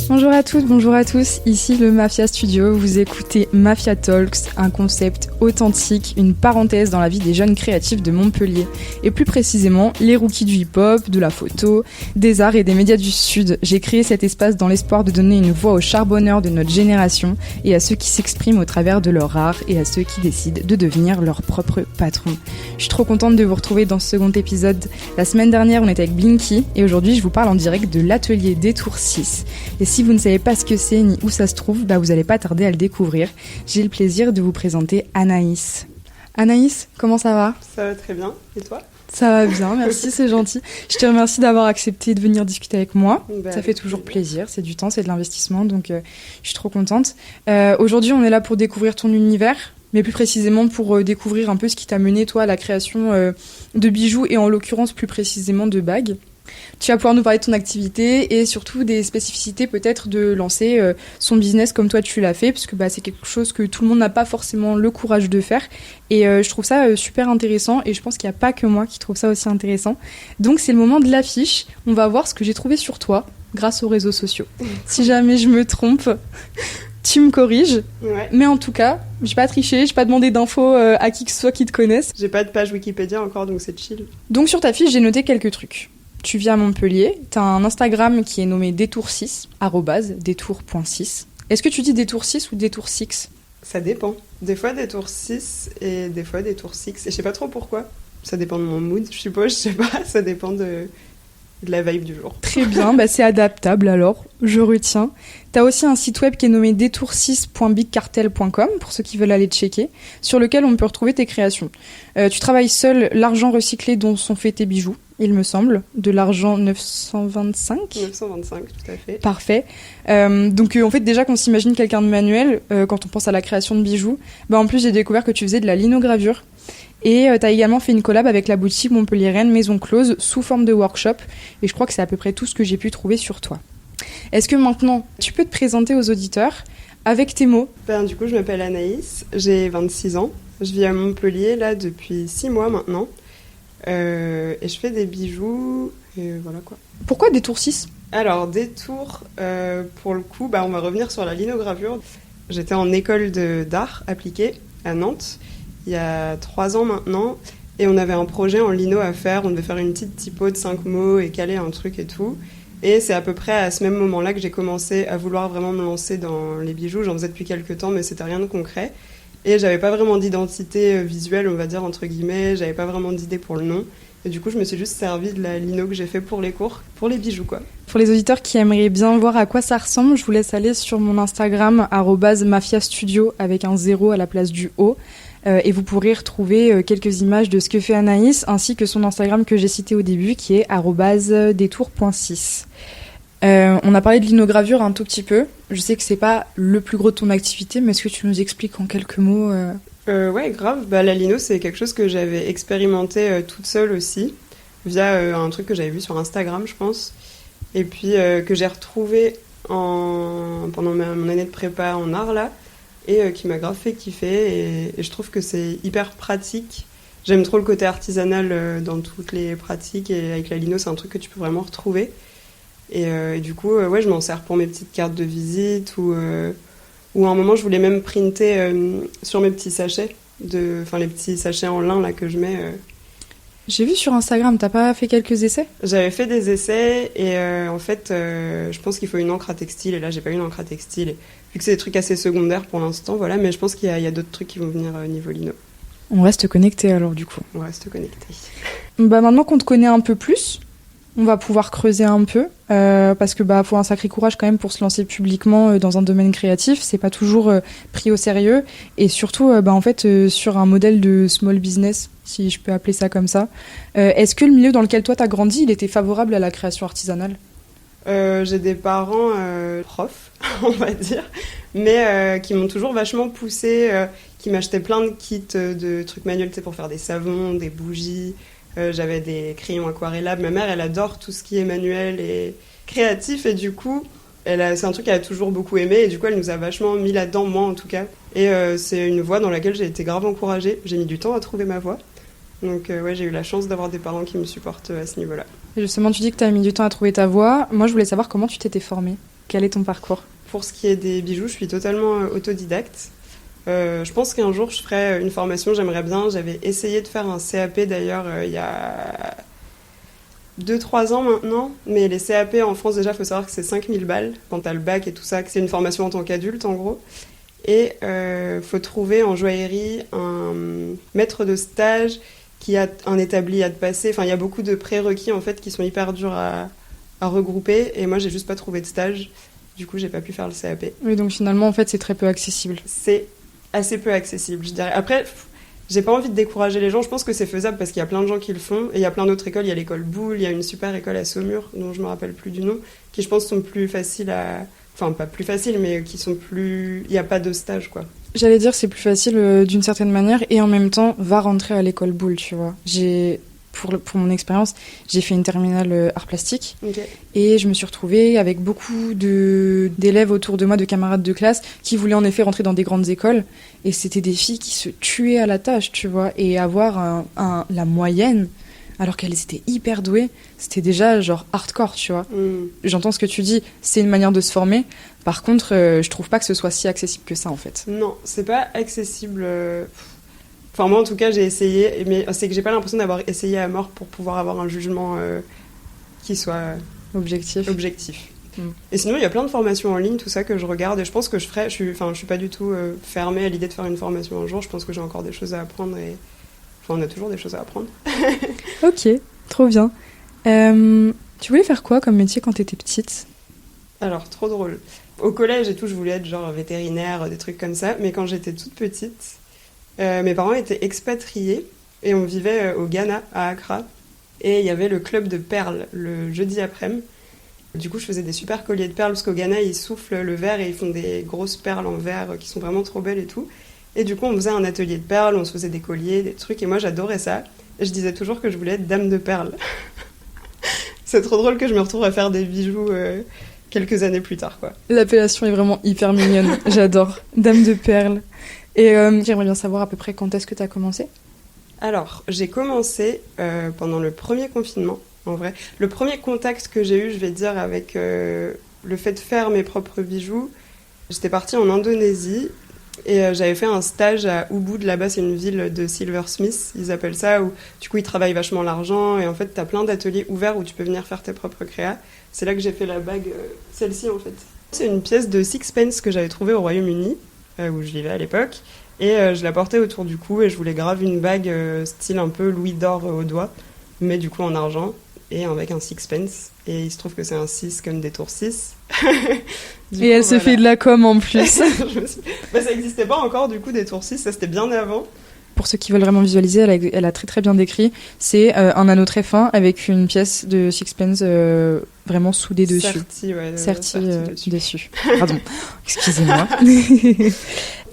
Bonjour à toutes, bonjour à tous, ici le Mafia Studio, vous écoutez Mafia Talks, un concept authentique, une parenthèse dans la vie des jeunes créatifs de Montpellier, et plus précisément les rookies du hip-hop, de la photo, des arts et des médias du Sud. J'ai créé cet espace dans l'espoir de donner une voix aux charbonneurs de notre génération et à ceux qui s'expriment au travers de leur art et à ceux qui décident de devenir leur propre patron. Je suis trop contente de vous retrouver dans ce second épisode. La semaine dernière, on était avec Blinky et aujourd'hui, je vous parle en direct de l'atelier Détour 6. Et si vous ne savez pas ce que c'est ni où ça se trouve, vous n'allez pas tarder à le découvrir. J'ai le plaisir de vous présenter Anaïs. Anaïs, comment ça va ? Ça va très bien. Et toi ? Ça va bien, merci, c'est gentil. Je te remercie d'avoir accepté de venir discuter avec moi. Ça fait toujours plaisir, c'est du temps, c'est de l'investissement, donc je suis trop contente. Aujourd'hui, on est là pour découvrir ton univers, mais plus précisément pour découvrir un peu ce qui t'a mené, toi, à la création de bijoux et en l'occurrence plus précisément de bagues. Tu vas pouvoir nous parler de ton activité et surtout des spécificités peut-être de lancer son business comme toi tu l'as fait, parce que c'est quelque chose que tout le monde n'a pas forcément le courage de faire et je trouve ça super intéressant et je pense qu'il n'y a pas que moi qui trouve ça aussi intéressant. Donc c'est le moment de l'affiche, on va voir ce que j'ai trouvé sur toi grâce aux réseaux sociaux. Si jamais je me trompe, tu me corriges, ouais. Mais en tout cas, j'ai pas triché, j'ai pas demandé d'infos à qui que ce soit qui te connaisse. J'ai pas de page Wikipédia encore, donc c'est chill. Donc sur ta fiche, j'ai noté quelques trucs. Tu vis à Montpellier, tu as un Instagram qui est nommé détour6, @détour.6. Est-ce que tu dis détour 6 ou détour 6 ? Ça dépend. Des fois détour 6 et des fois détour 6. Et je sais pas trop pourquoi. Ça dépend de mon mood, je suppose, je sais pas. Ça dépend de la vibe du jour. Très bien, c'est adaptable alors, je retiens. Tu as aussi un site web qui est nommé détour6.bigcartel.com pour ceux qui veulent aller checker, sur lequel on peut retrouver tes créations. Tu travailles seul l'argent recyclé dont sont faits tes bijoux, il me semble, de l'argent 925. 925, tout à fait. Parfait. Donc en fait, déjà qu'on s'imagine quelqu'un de manuel, quand on pense à la création de bijoux, en plus j'ai découvert que tu faisais de la linogravure. Et tu as également fait une collab avec la boutique montpelliéraine Maison Close sous forme de workshop. Et je crois que c'est à peu près tout ce que j'ai pu trouver sur toi. Est-ce que maintenant, tu peux te présenter aux auditeurs avec tes mots ? Du coup, je m'appelle Anaïs, j'ai 26 ans. Je vis à Montpellier là depuis 6 mois maintenant. Et je fais des bijoux, et voilà quoi. Pourquoi Détour 6 ? Alors, Détour, pour le coup, on va revenir sur la linogravure. J'étais en école d'art appliqué à Nantes. Il y a 3 ans maintenant, et on avait un projet en lino à faire. On devait faire une petite typo de 5 mots et caler un truc et tout. Et c'est à peu près à ce même moment-là que j'ai commencé à vouloir vraiment me lancer dans les bijoux. J'en faisais depuis quelques temps, mais c'était rien de concret. Et j'avais pas vraiment d'identité visuelle, on va dire, entre guillemets. J'avais pas vraiment d'idée pour le nom. Et du coup, je me suis juste servi de la lino que j'ai fait pour les cours, pour les bijoux, quoi. Pour les auditeurs qui aimeraient bien voir à quoi ça ressemble, je vous laisse aller sur mon Instagram, @mafiastudio, avec un 0 à la place du O. Et vous pourrez retrouver quelques images de ce que fait Anaïs, ainsi que son Instagram que j'ai cité au début, qui est @détour.6. On a parlé de linogravure un tout petit peu. Je sais que c'est pas le plus gros de ton activité, mais est-ce que tu nous expliques en quelques mots Ouais, grave. La lino, c'est quelque chose que j'avais expérimenté toute seule aussi, via un truc que j'avais vu sur Instagram, je pense. Et puis que j'ai retrouvé pendant mon année de prépa en art, là. Et qui m'a grave fait kiffer et je trouve que c'est hyper pratique. J'aime trop le côté artisanal dans toutes les pratiques et avec la lino c'est un truc que tu peux vraiment retrouver et du coup je m'en sers pour mes petites cartes de visite ou à un moment je voulais même printer sur mes petits sachets les petits sachets en lin là que je mets. J'ai vu sur Instagram, t'as pas fait quelques essais ? J'avais fait des essais et en fait je pense qu'il faut une encre à textile et là j'ai pas une encre à textile et, vu que c'est des trucs assez secondaires pour l'instant, voilà, mais je pense qu'il y a d'autres trucs qui vont venir niveau lino. On reste connecté alors du coup. On reste connecté. Maintenant qu'on te connaît un peu plus, on va pouvoir creuser un peu, parce que faut un sacré courage quand même pour se lancer publiquement dans un domaine créatif, c'est pas toujours pris au sérieux, et surtout sur un modèle de small business, si je peux appeler ça comme ça. Est-ce que le milieu dans lequel toi t'as grandi, il était favorable à la création artisanale ? J'ai des parents profs, on va dire, mais qui m'ont toujours vachement poussée, qui m'achetaient plein de kits de trucs manuels pour faire des savons, des bougies. J'avais des crayons aquarellables. Ma mère, elle adore tout ce qui est manuel et créatif et du coup, c'est un truc qu'elle a toujours beaucoup aimé et du coup, elle nous a vachement mis là-dedans, moi en tout cas. Et c'est une voie dans laquelle j'ai été grave encouragée. J'ai mis du temps à trouver ma voie. Donc j'ai eu la chance d'avoir des parents qui me supportent à ce niveau-là. Et justement, tu dis que tu as mis du temps à trouver ta voie. Moi, je voulais savoir comment tu t'étais formée. Quel est ton parcours ? Pour ce qui est des bijoux, je suis totalement autodidacte. Je pense qu'un jour, je ferai une formation, j'aimerais bien. J'avais essayé de faire un CAP d'ailleurs il y a 2-3 ans maintenant. Mais les CAP en France, déjà, il faut savoir que c'est 5000 balles quand tu as le bac et tout ça, que c'est une formation en tant qu'adulte en gros. Et faut trouver en joaillerie un maître de stage qui a un établi à te passer. Enfin, il y a beaucoup de prérequis en fait qui sont hyper durs à regrouper. Et moi, j'ai juste pas trouvé de stage. Du coup, j'ai pas pu faire le CAP. Oui, donc finalement, en fait, c'est très peu accessible. C'est assez peu accessible, je dirais. Après, j'ai pas envie de décourager les gens. Je pense que c'est faisable parce qu'il y a plein de gens qui le font. Et il y a plein d'autres écoles. Il y a l'école Boulle, il y a une super école à Saumur, dont je me rappelle plus du nom, qui je pense sont plus faciles à... Enfin, pas plus faciles, mais qui sont plus... Il n'y a pas de stage, quoi. J'allais dire c'est plus facile d'une certaine manière et en même temps, va rentrer à l'école Boulle, tu vois. Pour mon expérience, j'ai fait une terminale art plastique et je me suis retrouvée avec beaucoup d'élèves autour de moi, de camarades de classe, qui voulaient en effet rentrer dans des grandes écoles et c'était des filles qui se tuaient à la tâche, tu vois, et avoir la moyenne alors qu'elles étaient hyper douées, c'était déjà genre hardcore, tu vois. J'entends ce que tu dis, c'est une manière de se former. Par contre, je trouve pas que ce soit si accessible que ça, en fait. Non, c'est pas accessible. Enfin, moi, en tout cas, j'ai essayé, mais c'est que j'ai pas l'impression d'avoir essayé à mort pour pouvoir avoir un jugement qui soit objectif. Et sinon, il y a plein de formations en ligne, tout ça, que je regarde, et je pense que je ferai... je suis pas du tout fermée à l'idée de faire une formation un jour. Je pense que j'ai encore des choses à apprendre, et... Enfin, on a toujours des choses à apprendre. Ok, trop bien. Tu voulais faire quoi comme métier quand t'étais petite ? Alors, trop drôle. Au collège et tout, je voulais être genre vétérinaire, des trucs comme ça. Mais quand j'étais toute petite, mes parents étaient expatriés et on vivait au Ghana, à Accra. Et il y avait le club de perles le jeudi après-midi. Du coup, je faisais des super colliers de perles parce qu'au Ghana, ils soufflent le verre et ils font des grosses perles en verre qui sont vraiment trop belles et tout. Et du coup, on faisait un atelier de perles, on se faisait des colliers, des trucs. Et moi, j'adorais ça. Et je disais toujours que je voulais être dame de perles. C'est trop drôle que je me retrouve à faire des bijoux... quelques années plus tard, quoi. L'appellation est vraiment hyper mignonne, j'adore. Dame de perles. Et j'aimerais bien savoir à peu près quand est-ce que tu as commencé ? Alors, j'ai commencé pendant le premier confinement, en vrai. Le premier contact que j'ai eu, je vais dire, avec le fait de faire mes propres bijoux, j'étais partie en Indonésie et j'avais fait un stage à Ubud, là-bas c'est une ville de silversmith, ils appellent ça, où du coup ils travaillent vachement l'argent et en fait t'as plein d'ateliers ouverts où tu peux venir faire tes propres créas. C'est là que j'ai fait la bague, celle-ci en fait. C'est une pièce de sixpence que j'avais trouvée au Royaume-Uni, où je vivais à l'époque, et je la portais autour du cou et je voulais grave une bague style un peu louis d'or au doigt, mais du coup en argent et avec un sixpence. Et il se trouve que c'est un 6 comme des tours 6. Et elle se fait de la com en plus. Ça n'existait pas encore du coup des tours 6, ça c'était bien avant. Pour ceux qui veulent vraiment visualiser, elle a très très bien décrit. C'est un anneau très fin avec une pièce de sixpence vraiment soudée dessus. Sertie dessus. Pardon, excusez-moi.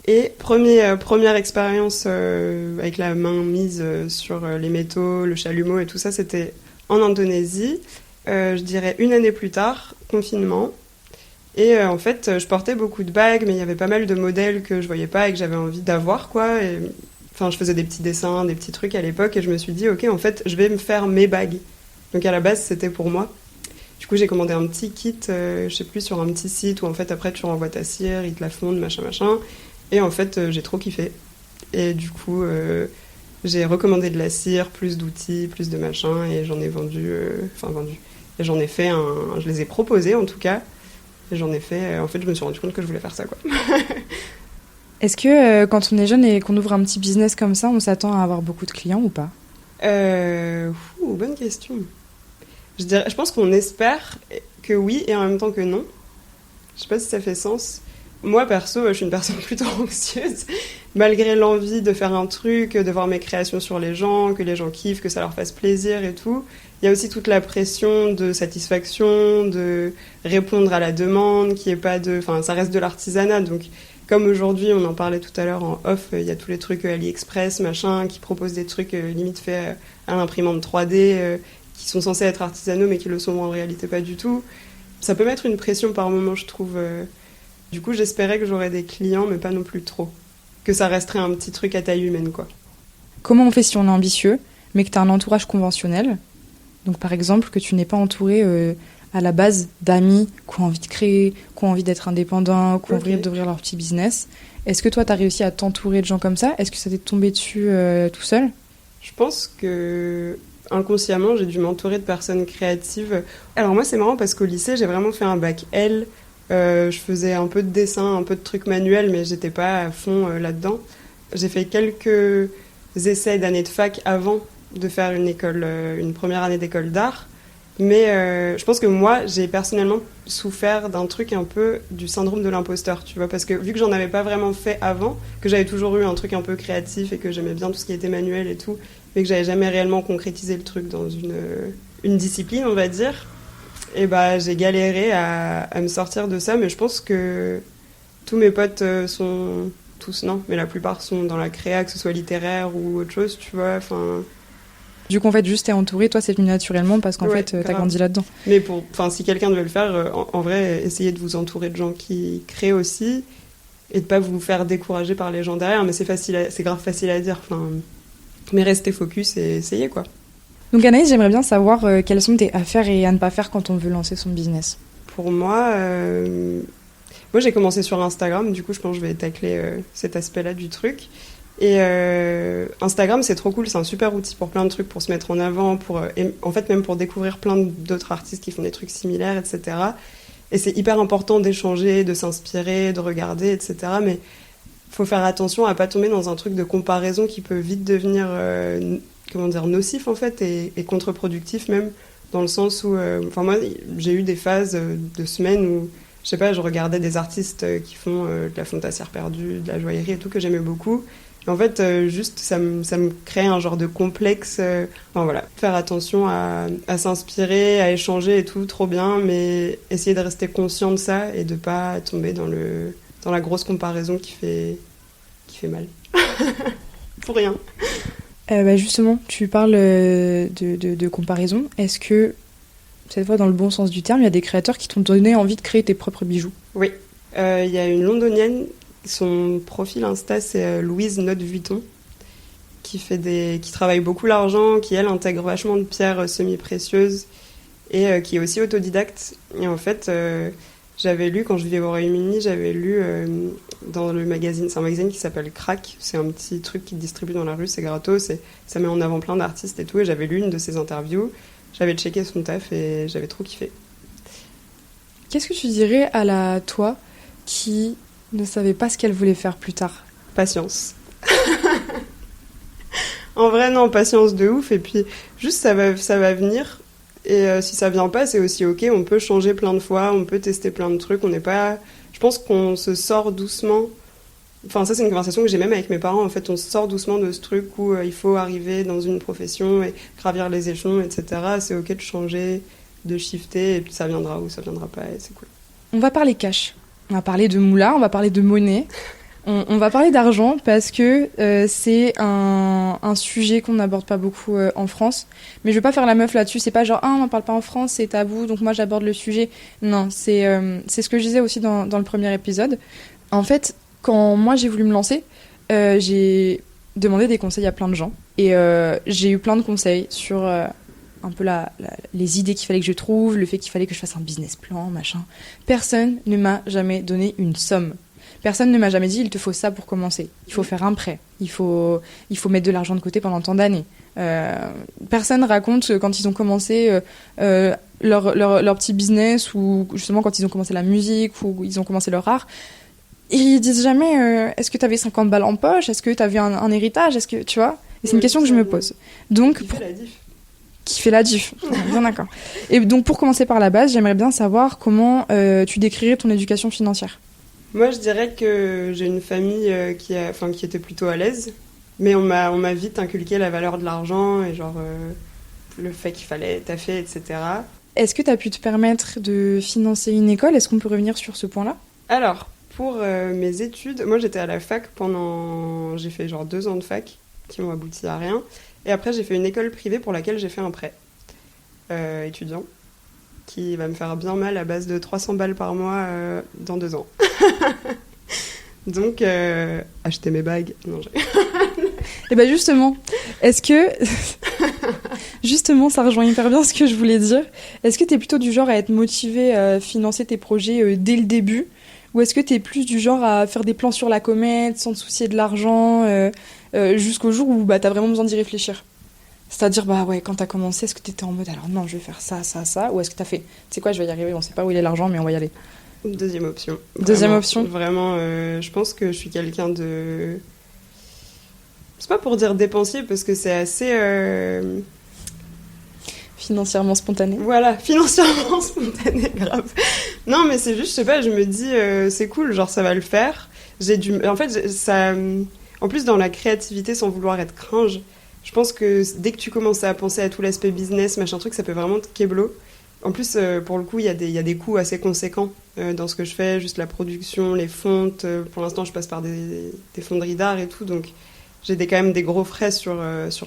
Et première expérience avec la main mise sur les métaux, le chalumeau et tout ça, c'était en Indonésie. Je dirais une année plus tard, confinement. Et en fait, je portais beaucoup de bagues, mais il y avait pas mal de modèles que je voyais pas et que j'avais envie d'avoir, quoi. Et, enfin, je faisais des petits dessins, des petits trucs à l'époque, et je me suis dit, ok, en fait, je vais me faire mes bagues. Donc à la base, c'était pour moi. Du coup, j'ai commandé un petit kit, je sais plus, sur un petit site où en fait, après, tu renvoies ta cire, ils te la fondent, machin. Et en fait, j'ai trop kiffé. Et du coup, j'ai recommandé de la cire, plus d'outils, plus de machin, et j'en ai vendu. Et j'en ai fait je les ai proposés en tout cas. Et j'en ai fait. En fait, je me suis rendu compte que je voulais faire ça, quoi. Est-ce que quand on est jeune et qu'on ouvre un petit business comme ça, on s'attend à avoir beaucoup de clients ou pas ? Bonne question. Je pense qu'on espère que oui et en même temps que non. Je sais pas si ça fait sens. Moi, perso, je suis une personne plutôt anxieuse. Malgré l'envie de faire un truc, de voir mes créations sur les gens, que les gens kiffent, que ça leur fasse plaisir et tout, il y a aussi toute la pression de satisfaction, de répondre à la demande, qui est pas de... Enfin, ça reste de l'artisanat, donc... Comme aujourd'hui, on en parlait tout à l'heure en off, il y a tous les trucs AliExpress, machin, qui proposent des trucs limite faits à l'imprimante 3D, qui sont censés être artisanaux, mais qui le sont en réalité pas du tout. Ça peut mettre une pression par moment, je trouve. Du coup, j'espérais que j'aurais des clients, mais pas non plus trop. Que ça resterait un petit truc à taille humaine, quoi. Comment on fait si on est ambitieux, mais que tu as un entourage conventionnel ? Donc, par exemple, que tu n'es pas entouré à la base d'amis qui ont envie de créer, qui ont envie d'être indépendants, qui ont envie d'ouvrir leur petit business. Est-ce que toi, tu as réussi à t'entourer de gens comme ça? Est-ce que ça t'est tombé dessus tout seul? Je pense que inconsciemment, j'ai dû m'entourer de personnes créatives. Alors moi, c'est marrant parce qu'au lycée, j'ai vraiment fait un bac L. Je faisais un peu de dessin, un peu de trucs manuels, mais j'étais pas à fond là-dedans. J'ai fait quelques essais d'année de fac avant de faire une première année d'école d'art. Mais je pense que moi, j'ai personnellement souffert d'un truc un peu du syndrome de l'imposteur, tu vois, parce que vu que j'en avais pas vraiment fait avant, que j'avais toujours eu un truc un peu créatif et que j'aimais bien tout ce qui était manuel et tout, mais que j'avais jamais réellement concrétisé le truc dans une discipline, on va dire, et bah j'ai galéré à me sortir de ça, mais je pense que tous mes potes sont... Tous, non, mais la plupart sont dans la créa, que ce soit littéraire ou autre chose, tu vois, enfin... Du coup, en fait, juste t'es entouré, toi, c'est venu naturellement parce qu'en fait, t'as grandi là-dedans. Mais si quelqu'un devait le faire, en vrai, essayez de vous entourer de gens qui créent aussi et de pas vous faire décourager par les gens derrière. Mais c'est grave facile à dire. Mais restez focus et essayez, quoi. Donc Anaïs, j'aimerais bien savoir quelles sont tes à faire et à ne pas faire quand on veut lancer son business. Pour moi, j'ai commencé sur Instagram. Du coup, je pense que je vais tacler cet aspect-là du truc. Et Instagram, c'est trop cool, c'est un super outil pour plein de trucs, pour se mettre en avant, en fait même pour découvrir plein d'autres artistes qui font des trucs similaires, etc. Et c'est hyper important d'échanger, de s'inspirer, de regarder, etc. Mais il faut faire attention à pas tomber dans un truc de comparaison qui peut vite devenir nocif en fait et contre-productif même, dans le sens où moi j'ai eu des phases de semaines où je sais pas, je regardais des artistes qui font de la fontassière perdue, de la joaillerie et tout, que j'aimais beaucoup. En fait, juste, ça me crée un genre de complexe. Voilà, faire attention à s'inspirer, à échanger et tout, trop bien, mais essayer de rester conscient de ça et de pas tomber dans la grosse comparaison qui fait mal. Pour rien. Justement, tu parles de comparaison. Est-ce que, cette fois dans le bon sens du terme, il y a des créateurs qui t'ont donné envie de créer tes propres bijoux? Oui. Il y a une londonienne. Son profil Insta, c'est Louise Note Vuitton, qui travaille beaucoup l'argent, qui, elle, intègre vachement de pierres semi-précieuses et qui est aussi autodidacte. Et en fait, j'avais lu, quand je vivais au Royaume-Uni, dans le magazine, c'est un magazine qui s'appelle Crack, c'est un petit truc qui distribue dans la rue, c'est gratos, ça met en avant plein d'artistes et tout, et j'avais lu une de ses interviews, j'avais checké son taf et j'avais trop kiffé. Qu'est-ce que tu dirais à la toi qui ne savait pas ce qu'elle voulait faire plus tard? Patience. En vrai, non, patience de ouf. Et puis, juste, ça va venir. Et si ça vient pas, c'est aussi OK. On peut changer plein de fois, on peut tester plein de trucs. Je pense qu'on se sort doucement. Enfin, ça, c'est une conversation que j'ai même avec mes parents. En fait, on se sort doucement de ce truc où il faut arriver dans une profession et gravir les échelons, etc. C'est OK de changer, de shifter. Et puis, ça viendra ou ça viendra pas. Et c'est cool. On va parler cash. On va parler de moula, on va parler de monnaie, on va parler d'argent parce que c'est un sujet qu'on n'aborde pas beaucoup en France. Mais je veux pas faire la meuf là-dessus, c'est pas genre on n'en parle pas en France, c'est tabou, donc moi j'aborde le sujet. Non, c'est ce que je disais aussi dans le premier épisode. En fait, quand moi j'ai voulu me lancer, j'ai demandé des conseils à plein de gens et j'ai eu plein de conseils sur... un peu les idées qu'il fallait que je trouve, le fait qu'il fallait que je fasse un business plan, machin. Personne ne m'a jamais donné une somme. Personne ne m'a jamais dit il te faut ça pour commencer. Il faut faire un prêt. Il faut mettre de l'argent de côté pendant tant d'années. Personne raconte quand ils ont commencé leur petit business ou justement quand ils ont commencé la musique ou ils ont commencé leur art. Ils disent jamais est-ce que tu avais 50 balles en poche? Est-ce que tu avais un héritage? Est-ce que tu vois? Et c'est une question que je me pose. Donc qui fait la diff. Bien d'accord. Et donc, pour commencer par la base, j'aimerais bien savoir comment tu décrirais ton éducation financière. Moi, je dirais que j'ai une famille qui était plutôt à l'aise, mais on m'a vite inculqué la valeur de l'argent et genre le fait qu'il fallait taffer, etc. Est-ce que tu as pu te permettre de financer une école? Est-ce qu'on peut revenir sur ce point-là? Alors, pour mes études, moi j'étais à la fac j'ai fait genre 2 ans de fac qui m'ont abouti à rien. Et après, j'ai fait une école privée pour laquelle j'ai fait un prêt étudiant qui va me faire bien mal à base de 300 balles par mois dans 2 ans. Donc, acheter mes bagues. Non, Et bien justement, est-ce que... Justement, ça rejoint hyper bien ce que je voulais dire. Est-ce que tu es plutôt du genre à être motivé à financer tes projets dès le début, ou est-ce que tu es plus du genre à faire des plans sur la comète, sans te soucier de l'argent, jusqu'au jour où tu as vraiment besoin d'y réfléchir? C'est-à-dire, quand tu as commencé, est-ce que tu étais en mode, alors non, je vais faire ça, ça, ça, ou est-ce que tu as fait, tu sais quoi, je vais y arriver, on sait pas où il est l'argent, mais on va y aller? Deuxième option. Deuxième option. Vraiment, je pense que je suis quelqu'un de... C'est pas pour dire dépensier, parce que c'est assez... Financièrement spontané. Voilà, financièrement spontané, grave. Non, mais c'est juste, je sais pas, je me dis, c'est cool, genre ça va le faire. En fait, ça... En plus, dans la créativité, sans vouloir être cringe, je pense que dès que tu commences à penser à tout l'aspect business, machin truc, ça peut vraiment te kéblo. En plus, pour le coup, il y a des coûts assez conséquents dans ce que je fais, juste la production, les fontes. Pour l'instant, je passe par des fonderies d'art et tout, donc j'ai quand même des gros frais sur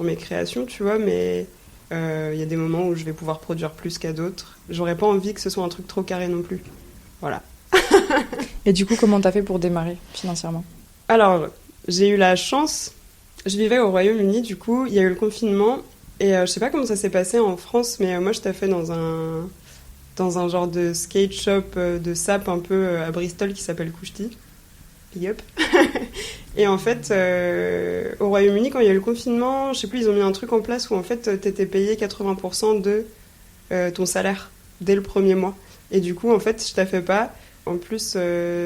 mes créations, tu vois, mais il y a des moments où je vais pouvoir produire plus qu'à d'autres. J'aurais pas envie que ce soit un truc trop carré non plus. Voilà. Et du coup, comment t'as fait pour démarrer financièrement? Alors, j'ai eu la chance... Je vivais au Royaume-Uni, du coup, il y a eu le confinement, et je sais pas comment ça s'est passé en France, mais moi je taffais dans un genre de skate shop de sap un peu à Bristol qui s'appelle Couchety. Big up. Et en fait, au Royaume-Uni, quand il y a eu le confinement, je sais plus, ils ont mis un truc en place où en fait t'étais payé 80% de ton salaire dès le premier mois. Et du coup, en fait, je taffais pas. En plus,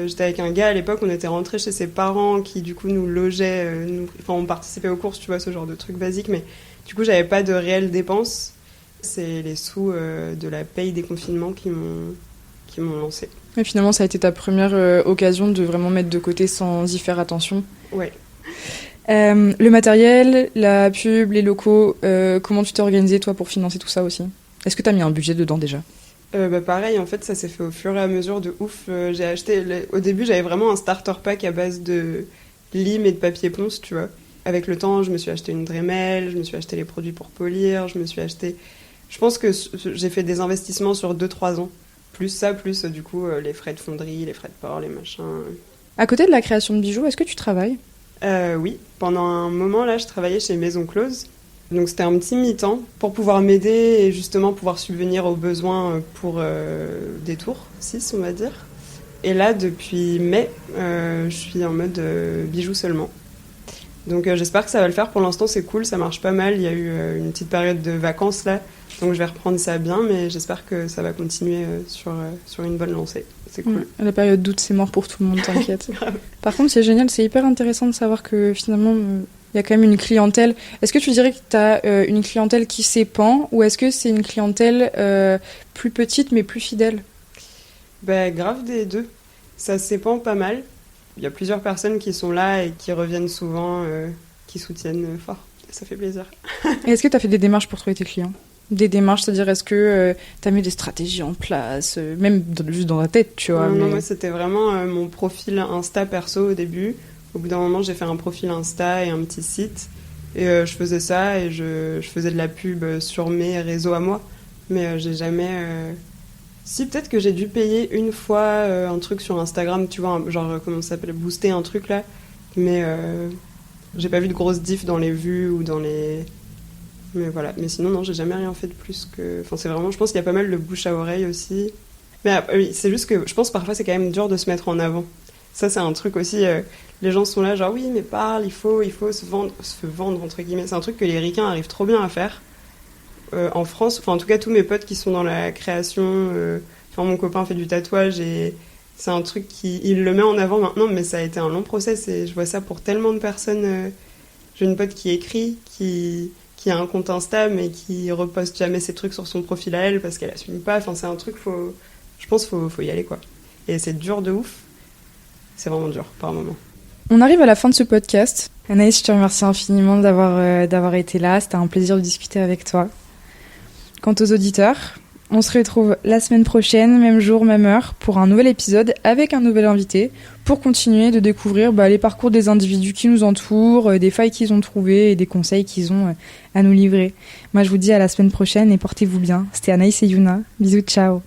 j'étais avec un gars à l'époque, on était rentrés chez ses parents qui du coup nous logeaient, enfin on participait aux courses, tu vois, ce genre de trucs basiques, mais du coup j'avais pas de réelles dépenses. C'est les sous de la paye des confinements qui m'ont lancé. Et finalement, ça a été ta première occasion de vraiment mettre de côté sans y faire attention. Ouais. Le matériel, la pub, les locaux, comment tu t'es organisé toi pour financer tout ça aussi? Est-ce que t'as mis un budget dedans déjà? Pareil, en fait, ça s'est fait au fur et à mesure de ouf. J'ai acheté... Au début, j'avais vraiment un starter pack à base de lime et de papier ponce, tu vois. Avec le temps, je me suis acheté une Dremel, je me suis acheté les produits pour polir, je me suis acheté... Je pense que j'ai fait des investissements sur 2-3 ans. Plus ça, plus du coup, les frais de fonderie, les frais de port, les machins. À côté de la création de bijoux, est-ce que tu travailles? Oui, pendant un moment, là, je travaillais chez Maison Close. Donc c'était un petit mi-temps pour pouvoir m'aider et justement pouvoir subvenir aux besoins pour des tours 6, on va dire. Et là, depuis mai, je suis en mode bijoux seulement. Donc j'espère que ça va le faire. Pour l'instant, c'est cool, ça marche pas mal. Il y a eu une petite période de vacances là, donc je vais reprendre ça bien, mais j'espère que ça va continuer sur une bonne lancée. C'est cool. La période d'août, c'est mort pour tout le monde, t'inquiète. Par contre, c'est génial, c'est hyper intéressant de savoir que finalement... Il y a quand même une clientèle. Est-ce que tu dirais que tu as une clientèle qui s'épand ou est-ce que c'est une clientèle plus petite mais plus fidèle? Grave des deux. Ça s'épand pas mal. Il y a plusieurs personnes qui sont là et qui reviennent souvent, qui soutiennent fort. Ça fait plaisir. Et est-ce que tu as fait des démarches pour trouver tes clients? Des démarches, c'est-à-dire est-ce que tu as mis des stratégies en place, même juste dans la tête, tu vois? Non, moi c'était vraiment mon profil Insta perso au début. Au bout d'un moment, j'ai fait un profil Insta et un petit site. Et je faisais ça et je faisais de la pub sur mes réseaux à moi. Mais j'ai jamais... Si, peut-être que j'ai dû payer une fois un truc sur Instagram, tu vois, genre, comment ça s'appelle, booster un truc là. Mais j'ai pas vu de grosses diffs dans les vues ou dans les... Mais voilà. Mais sinon, non, j'ai jamais rien fait de plus que... Enfin, c'est vraiment... Je pense qu'il y a pas mal de bouche à oreille aussi. Mais oui, c'est juste que je pense parfois c'est quand même dur de se mettre en avant. Ça, c'est un truc aussi... les gens sont là genre oui mais parle, il faut se vendre entre guillemets. C'est un truc que les ricains arrivent trop bien à faire en France. Enfin en tout cas tous mes potes qui sont dans la création, enfin mon copain fait du tatouage et c'est un truc il le met en avant maintenant, mais ça a été un long process et je vois ça pour tellement de personnes. J'ai une pote qui écrit, qui a un compte Insta mais qui reposte jamais ses trucs sur son profil à elle parce qu'elle assume pas. Enfin c'est un truc je pense faut y aller quoi. Et c'est dur de ouf. C'est vraiment dur par moment. On arrive à la fin de ce podcast. Anaïs, je te remercie infiniment d'avoir été là. C'était un plaisir de discuter avec toi. Quant aux auditeurs, on se retrouve la semaine prochaine, même jour, même heure, pour un nouvel épisode avec un nouvel invité, pour continuer de découvrir les parcours des individus qui nous entourent, des failles qu'ils ont trouvées et des conseils qu'ils ont à nous livrer. Moi, je vous dis à la semaine prochaine et portez-vous bien. C'était Anaïs et Yuna. Bisous, ciao.